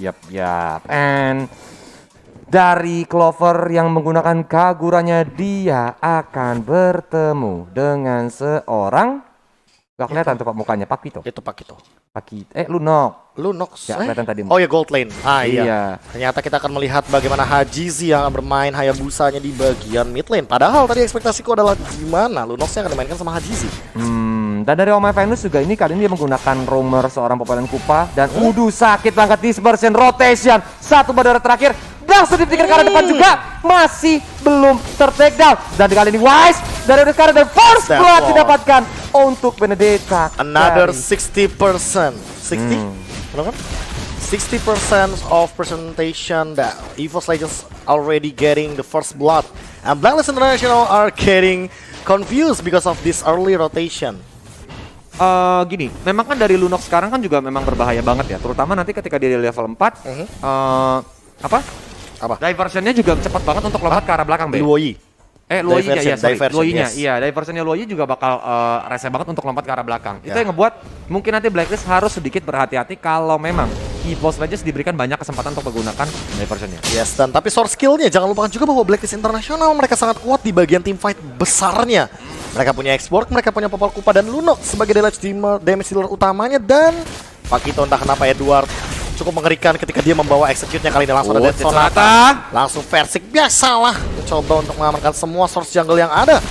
Yap. And dari Clover yang menggunakan Kagurannya, dia akan bertemu dengan seorang, gak kelihatan tuh Pak mukanya, Pakito. Itu Pakito. Lunox. Ya, kelihatan tadi. Oh ya, gold lane. Iya. Ternyata kita akan melihat bagaimana Hajizi yang bermain Hayabusanya di bagian mid lane. Padahal tadi ekspektasiku adalah gimana Lunoxnya akan dimainkan sama Hajizi. Dan dari Oh My Venus juga ini kali ini dia menggunakan roamer seorang pemain Kupa. Dan sakit banget dispersion rotation. Satu bandara terakhir. Langsung dipikir ke arah depan juga. Masih belum ter-take down. Dan kali ini Wise dari Udeskara dan First Blood didapatkan untuk Benedetta. Another 60%. 60? Berapa kan? 60% of presentation that EVOS Legends already getting the First Blood. And Blacklist International are getting confused because of this early rotation. Gini, memang kan dari Lunox sekarang kan juga memang berbahaya banget ya. Terutama nanti ketika dia di level 4. Apa? Diversionnya juga cepat banget untuk lompat ke arah belakang, Be. Luoyi. Luoyi-nya, iya. Diversionnya Luoyi juga bakal rese banget untuk lompat ke arah belakang. Itu yang ngebuat mungkin nanti Blacklist harus sedikit berhati-hati kalau memang EVOS Legends diberikan banyak kesempatan untuk menggunakan diversionnya. Yes, dan tapi source skillnya jangan lupakan juga bahwa Blacklist International mereka sangat kuat di bagian team fight besarnya. Mereka punya X-Borg, mereka punya Popol Kupa dan Lunox sebagai damage dealer utamanya, dan Pakito entah kenapa Edward cukup mengerikan ketika dia membawa execute-nya kali ini langsung ada Dead Sonata. Langsung Versik biasalah mencoba untuk mengamankan semua source jungle yang ada.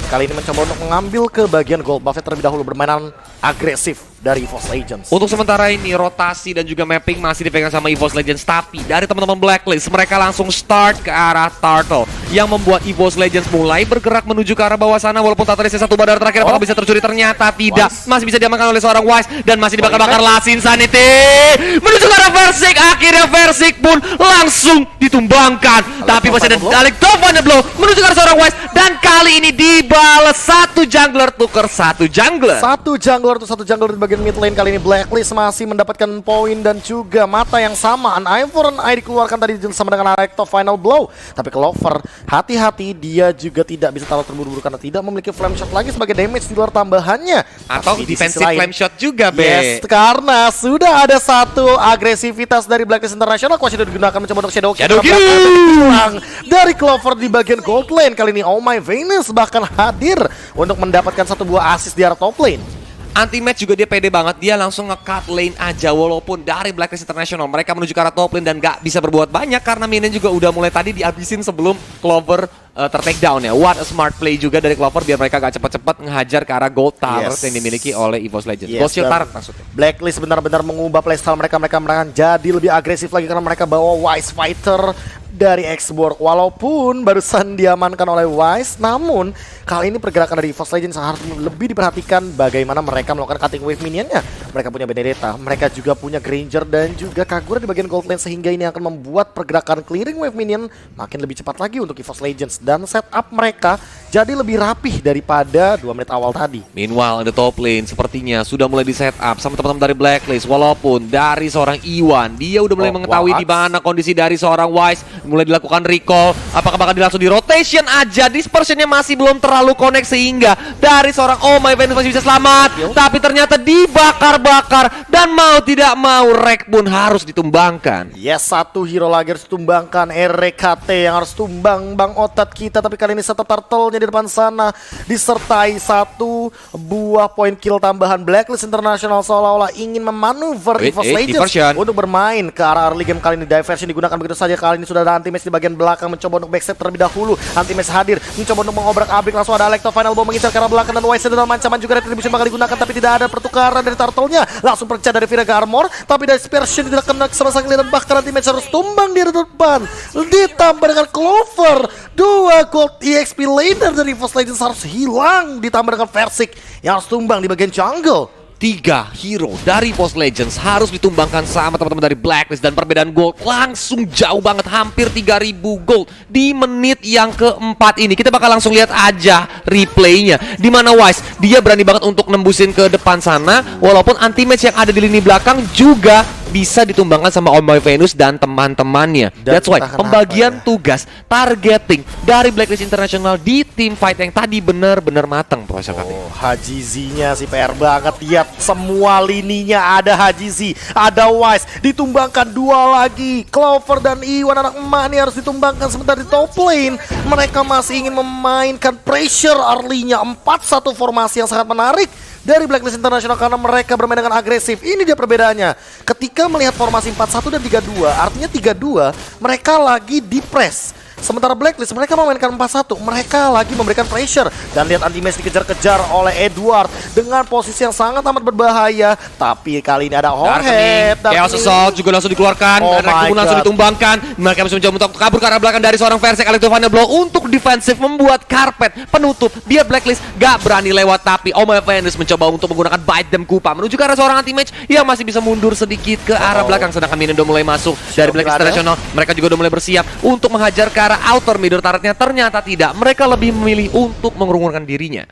Kali ini mencoba untuk mengambil ke bagian gold buff terlebih dahulu, bermainan agresif dari EVOS Legends. Untuk sementara ini rotasi dan juga mapping masih dipegang sama EVOS Legends, tapi dari teman-teman Blacklist mereka langsung start ke arah Turtle yang membuat EVOS Legends mulai bergerak menuju ke arah bawah sana. Walaupun tak terisi satu bandar terakhir apakah bisa tercuri, ternyata tidak. Masih bisa diamankan oleh seorang Wise dan masih dibakar-bakar Last Insanity menuju ke arah Versik. Akhirnya Versik pun langsung ditumbangkan, tapi masih ada Dalek Dovane Blow menuju ke arah seorang Wise, dan kali ini dibalas satu jungler tuker satu jungler. Satu jungler di bagian mid lane. Kali ini Blacklist masih mendapatkan poin dan juga mata yang sama. An Eye for an Eye dikeluarkan tadi sama dengan Recto Final Blow. Tapi Clover hati-hati, dia juga tidak bisa terlalu terburu-buru karena tidak memiliki flame shot lagi sebagai damage di luar tambahannya. Atau defensive flame shot juga, Be. Yes, karena sudah ada satu agresivitas dari Blacklist International. Kuasa digunakan mencoba untuk Shadow Kill dari Clover di bagian gold lane. Kali ini Oh My Venus bahkan hadir untuk mendapatkan satu buah assist di arah top lane. Anti-match juga dia pede banget, dia langsung nge-cut lane aja walaupun dari Blacklist International mereka menuju ke arah top lane dan gak bisa berbuat banyak karena minion juga udah mulai tadi dihabisin sebelum Clover ter-take down ya. What a smart play juga dari Clover biar mereka gak cepat-cepat ngehajar ke arah gold turret yang dimiliki oleh EVOS Legends. Gold shield turret maksudnya. Blacklist benar-benar mengubah playstyle mereka jadi lebih agresif lagi karena mereka bawa Wise Fighter dari X-Borg. Walaupun barusan diamankan oleh Wise, namun kali ini pergerakan dari EVOS Legends harus lebih diperhatikan bagaimana mereka melakukan cutting wave minionnya. Mereka punya Benedetta, mereka juga punya Granger dan juga Kagura di bagian gold lane, sehingga ini akan membuat pergerakan clearing wave minion makin lebih cepat lagi untuk EVOS Legends, dan setup mereka jadi lebih rapih daripada 2 menit awal tadi. Meanwhile, the top lane sepertinya sudah mulai di setup sama teman-teman dari Blacklist. Walaupun dari seorang Iwan, dia udah mulai mengetahui di mana kondisi dari seorang Wise, mulai dilakukan recall. Apakah bakal langsung di rotation aja? Dispersionnya masih belum terlalu connect sehingga dari seorang Oh My Venus masih bisa selamat. Tapi ternyata dibakar-bakar dan mau tidak mau Rek pun harus ditumbangkan. Yes, satu hero lagi harus ditumbangkan. RKT yang harus tumbang Bang Otat kita. Tapi kali ini setup turtle-nya di depan sana disertai satu buah poin kill tambahan. Blacklist International seolah-olah ingin memanuver EVOS Legends untuk bermain ke arah early game. Kali ini diversion digunakan begitu saja. Kali ini sudah ada anti-match di bagian belakang, mencoba untuk backstep terlebih dahulu. Anti-match hadir, mencoba untuk mengobrak-abrik. Langsung ada Electro Final Blow mengincar ke arah belakang dan Wise dalam ancaman juga. Retribution bakal digunakan tapi tidak ada pertukaran dari turtle-nya. Langsung pecah dari Viraga Armor, tapi dari Dispersion tidak kena sama sekali dan bahkan anti-match harus tumbang di depan. Ditambah dengan Clover, 2 gold EXP laner dari EVOS Legends harus hilang, ditambah dengan Versik yang harus tumbang di bagian jungle. 3 hero dari EVOS Legends harus ditumbangkan sama teman-teman dari Blacklist, dan perbedaan gold langsung jauh banget, hampir 3000 gold di menit yang keempat ini. Kita bakal langsung lihat aja replaynya di mana Wise dia berani banget untuk nembusin ke depan sana, walaupun anti match yang ada di lini belakang juga bisa ditumbangkan sama Om Boy Venus dan teman-temannya. Dan That's why entah pembagian kenapa tugas targeting dari Blacklist International di tim fight yang tadi benar-benar matang Pro SKT. Haji Z-nya sih PR banget. Lihat semua lininya ada Haji Z, ada Wise, ditumbangkan 2 lagi. Clover dan Iwan anak emak nih harus ditumbangkan. Sementara di top lane mereka masih ingin memainkan pressure early-nya. 4-1 formasi yang sangat menarik dari Blacklist International karena mereka bermain dengan agresif. Ini dia perbedaannya. Ketika melihat formasi 4-1 dan 3-2, artinya 3-2 mereka lagi di press. Sementara Blacklist mereka memainkan 4-1, mereka lagi memberikan pressure. Dan lihat anti-match dikejar-kejar oleh Edward dengan posisi yang sangat amat berbahaya. Tapi kali ini ada Horhead. Chaos Assault juga langsung dikeluarkan. Oh Rekti pun langsung ditumbangkan. Mereka bisa mencoba untuk kabur ke arah belakang dari seorang Verse Electrovania Blow untuk defensif membuat karpet penutup. Biar Blacklist gak berani lewat, tapi Om Venus mencoba untuk menggunakan Bite Them Kupa menuju ke arah seorang anti-match yang masih bisa mundur sedikit ke arah belakang. Sedangkan Minion udah mulai masuk dari Blacklist International. Mereka juga udah mulai bersiap untuk menghajar ke arah outer middle turretnya. Ternyata tidak, mereka lebih memilih untuk mengurungkan dirinya.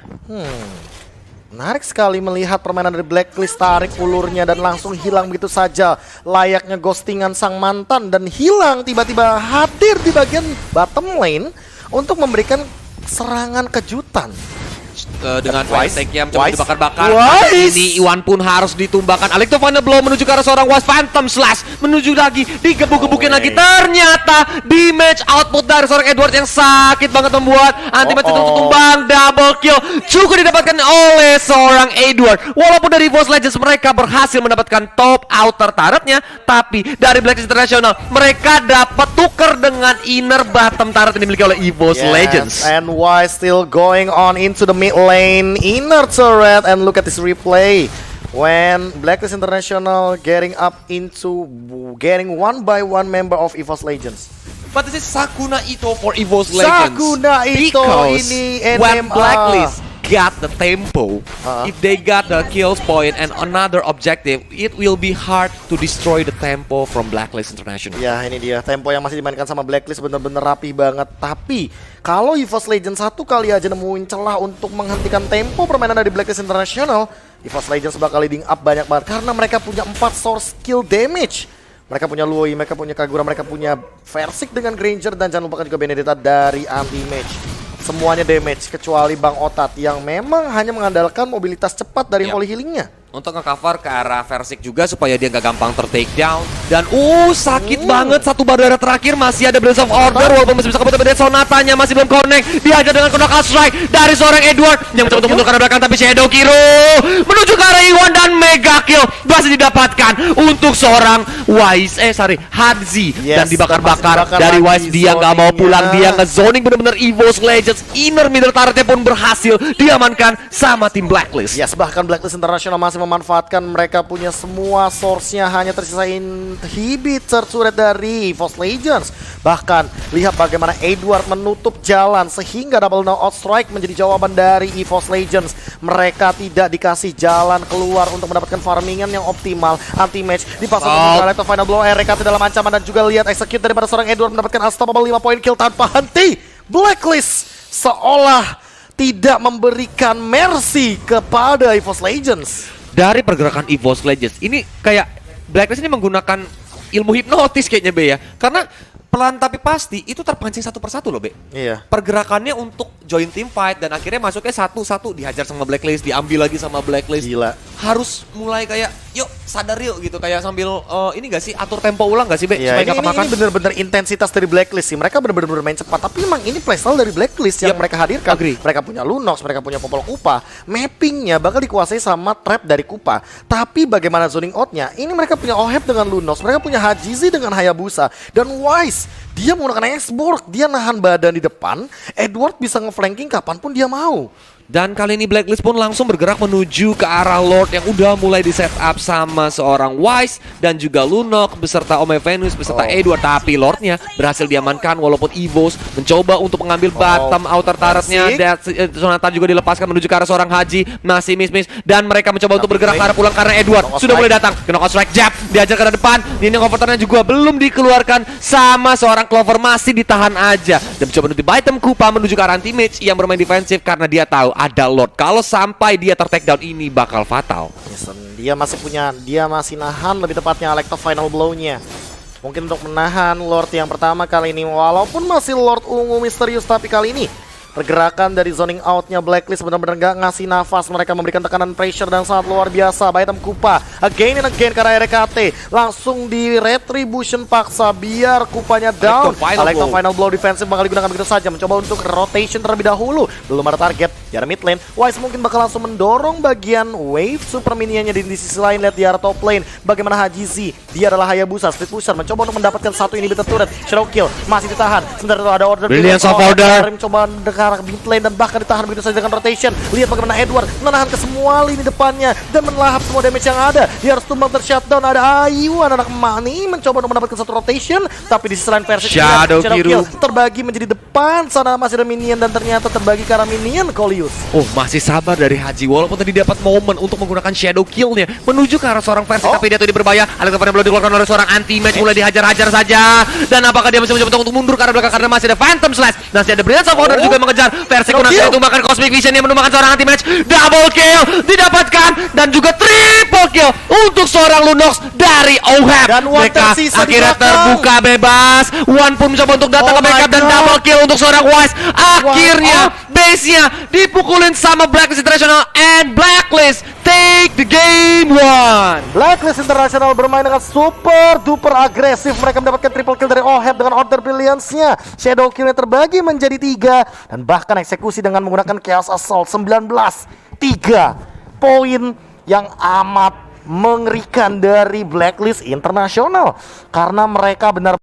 Menarik sekali melihat permainan dari Blacklist, tarik ulurnya dan langsung hilang begitu saja. Layaknya ghostingan sang mantan dan hilang tiba-tiba hadir di bagian bottom lane untuk memberikan serangan kejutan. Dengan Wise, Wise-nya mencoba Wise, dibakar-bakar. Wise. Ini Iwan pun harus ditumbangkan. Electrovania Blow menuju ke arah seorang Wise. Phantom Slash menuju lagi, digebuk-gebukin lagi. Ternyata di match output dari seorang Edward yang sakit banget membuat anti-match itu tumbang. Double kill juga didapatkan oleh seorang Edward. Walaupun dari EVOS Legends mereka berhasil mendapatkan top outer turretnya, tapi dari Blacklist International mereka dapat tuker dengan inner bottom turret yang dimiliki oleh EVOS Legends. And Wise still going on into the mid lane inner turret, and look at this replay when Blacklist International getting one by one member of EVOS Legends. But this is Sakuna Ito for EVOS Legends. Sakuna Ito Because ini when NMA. Blacklist got the tempo, if they got the kills point and another objective, it will be hard to destroy the tempo from Blacklist International. Ya, ini dia tempo yang masih dimainkan sama Blacklist bener-bener rapi banget. Tapi kalau EVOS Legends satu kali aja nemuin celah untuk menghentikan tempo permainan dari Blacklist International, EVOS Legends bakal leading up banyak banget karena mereka punya 4 source skill damage. Mereka punya Luoi, mereka punya Kagura, mereka punya Versik dengan Granger, dan jangan lupakan juga Benedetta dari anti-match. Semuanya damage kecuali Bang Otat yang memang hanya mengandalkan mobilitas cepat dari Holy Healing-nya. Untuk nge-cover ke arah Versik juga supaya dia gak gampang ter-takedown. Dan sakit banget satu badara terakhir. Masih ada Blaze of Order walaupun masih bisa kabur, tapi Sonatanya masih belum connect. Dihajar dengan knockout strike dari seorang Edward yang mencoba untuk mundur ke arah belakang, tapi Shadow Kiro menuju ke arah Iwan dan mega kill masih didapatkan untuk seorang Hadzi. Dan dibakar-bakar dari Wise. Dia gak mau pulang, dia nge-zoning bener-bener EVOS Legends. Inner middle turretnya pun berhasil diamankan sama tim Blacklist. Yes, bahkan Blacklist International masih memanfaatkan mereka punya semua source-nya, hanya tersisa inhibitor turret dari EVOS Legends. Bahkan lihat bagaimana Edward menutup jalan sehingga double knockout strike menjadi jawaban dari EVOS Legends. Mereka tidak dikasih jalan keluar untuk mendapatkan farmingan yang optimal. Anti-match dipasang untuk final blow, RKT dalam ancaman, dan juga lihat execute daripada seorang Edward mendapatkan unstoppable 5 point kill tanpa henti. Blacklist seolah tidak memberikan mercy kepada EVOS Legends. Dari pergerakan EVOS Legends ini kayak Blacklist ini menggunakan ilmu hipnotis kayaknya Be ya. Karena pelan tapi pasti itu terpancing satu persatu loh Be. Iya. Pergerakannya untuk join team fight dan akhirnya masuknya satu-satu, dihajar sama Blacklist, diambil lagi sama Blacklist. Gila. Harus mulai kayak yuk sadar yuk gitu, kayak sambil ini gak sih atur tempo ulang gak sih Be? Ya, supaya ini gak kemakan. bener-bener intensitas dari Blacklist sih. Mereka bener-bener bermain cepat. Tapi memang ini playstyle dari Blacklist yang mereka hadirkan. Agree. Mereka punya Lunox, mereka punya Popol Kupa. Mappingnya bakal dikuasai sama trap dari Kupa. Tapi bagaimana zoning outnya? Ini mereka punya Oheb dengan Lunox, mereka punya Hajizi dengan Hayabusa. Dan Wise, dia menggunakan X-Borg. Dia nahan badan di depan. Edward bisa nge-flanking kapanpun dia mau. Dan kali ini Blacklist pun langsung bergerak menuju ke arah Lord yang udah mulai di setup sama seorang Wise dan juga Lunok beserta Ome Venus beserta Edward. Tapi Lordnya berhasil diamankan walaupun EVOS mencoba untuk mengambil bottom outer turretnya. Sonata juga dilepaskan menuju ke arah seorang Haji, masih miss dan mereka mencoba untuk bergerak ke arah pulang karena Edward sudah mulai datang. Knockout strike jab, diajar ke arah depan. Ini overturn-nya juga belum dikeluarkan sama seorang Clover masih ditahan aja dan mencoba menutup item Kupa menuju ke arah anti-mage yang bermain defensif karena dia tahu ada Lord. Kalau sampai dia ter-take down ini bakal fatal. Listen, dia masih nahan lebih tepatnya Alekto final blow-nya. Mungkin untuk menahan Lord yang pertama kali ini, walaupun masih Lord ungu misterius, tapi kali ini pergerakan dari zoning out-nya Blacklist benar-benar gak ngasih nafas. Mereka memberikan tekanan pressure dan sangat luar biasa. By item Kupa again and again karena RKT langsung di retribution paksa biar Kupanya down. Alekto final blow defensif bakal digunakan begitu saja, mencoba untuk rotation terlebih dahulu. Belum ada target di arah mid lane. Wise mungkin bakal langsung mendorong bagian wave super minionnya di sisi lain. Lihat di arah top lane bagaimana Haji Z, dia adalah Hayabusa Split Pusher mencoba untuk mendapatkan satu inhibitor turret. Shadow kill masih ditahan. Sebentar itu ada order Brilliance of Order mencoba ke arah mid lane dan bahkan ditahan begitu saja dengan rotation. Lihat bagaimana Edward menahan ke semua lini depannya dan melahap semua damage yang ada. Dia harus tumbang ter-shutdown. Ada Ayu, anak Mani mencoba untuk mendapatkan satu rotation, tapi di sisi lain versi Shadow kill terbagi menjadi depan sana masih ada minion dan ternyata terbagi ke arah minion Coleus. Oh, masih sabar dari Haji walaupun tadi dapat momen untuk menggunakan shadow kill-nya menuju ke arah seorang versi, tapi dia tuh berbahaya. Alekto final blow dikeluarkan oleh seorang anti-match, mulai dihajar-hajar saja. Dan apakah dia masih mencoba untuk mundur ke arah belakang karena masih ada Phantom Slash. Masih ada Brilliance of Order juga mengejar versi Kunas itu, bahkan Cosmic Vision yang menumbangkan seorang anti-match. Double kill didapatkan dan juga triple kill untuk seorang Lunox dari OHAP. Dan mereka akhirnya terbuka bebas. One pun mencoba untuk datang ke backup dan double kill untuk seorang Wise. Akhirnya base-nya dipukulin sama Blacklist International and Blacklist take the game one. Blacklist International bermain dengan super duper agresif. Mereka mendapatkan triple kill dari OHAP dengan order brilliance-nya. Shadow kill-nya terbagi menjadi 3 dan bahkan eksekusi dengan menggunakan Chaos Assault 19. 3 poin yang amat mengerikan dari Blacklist International karena mereka benar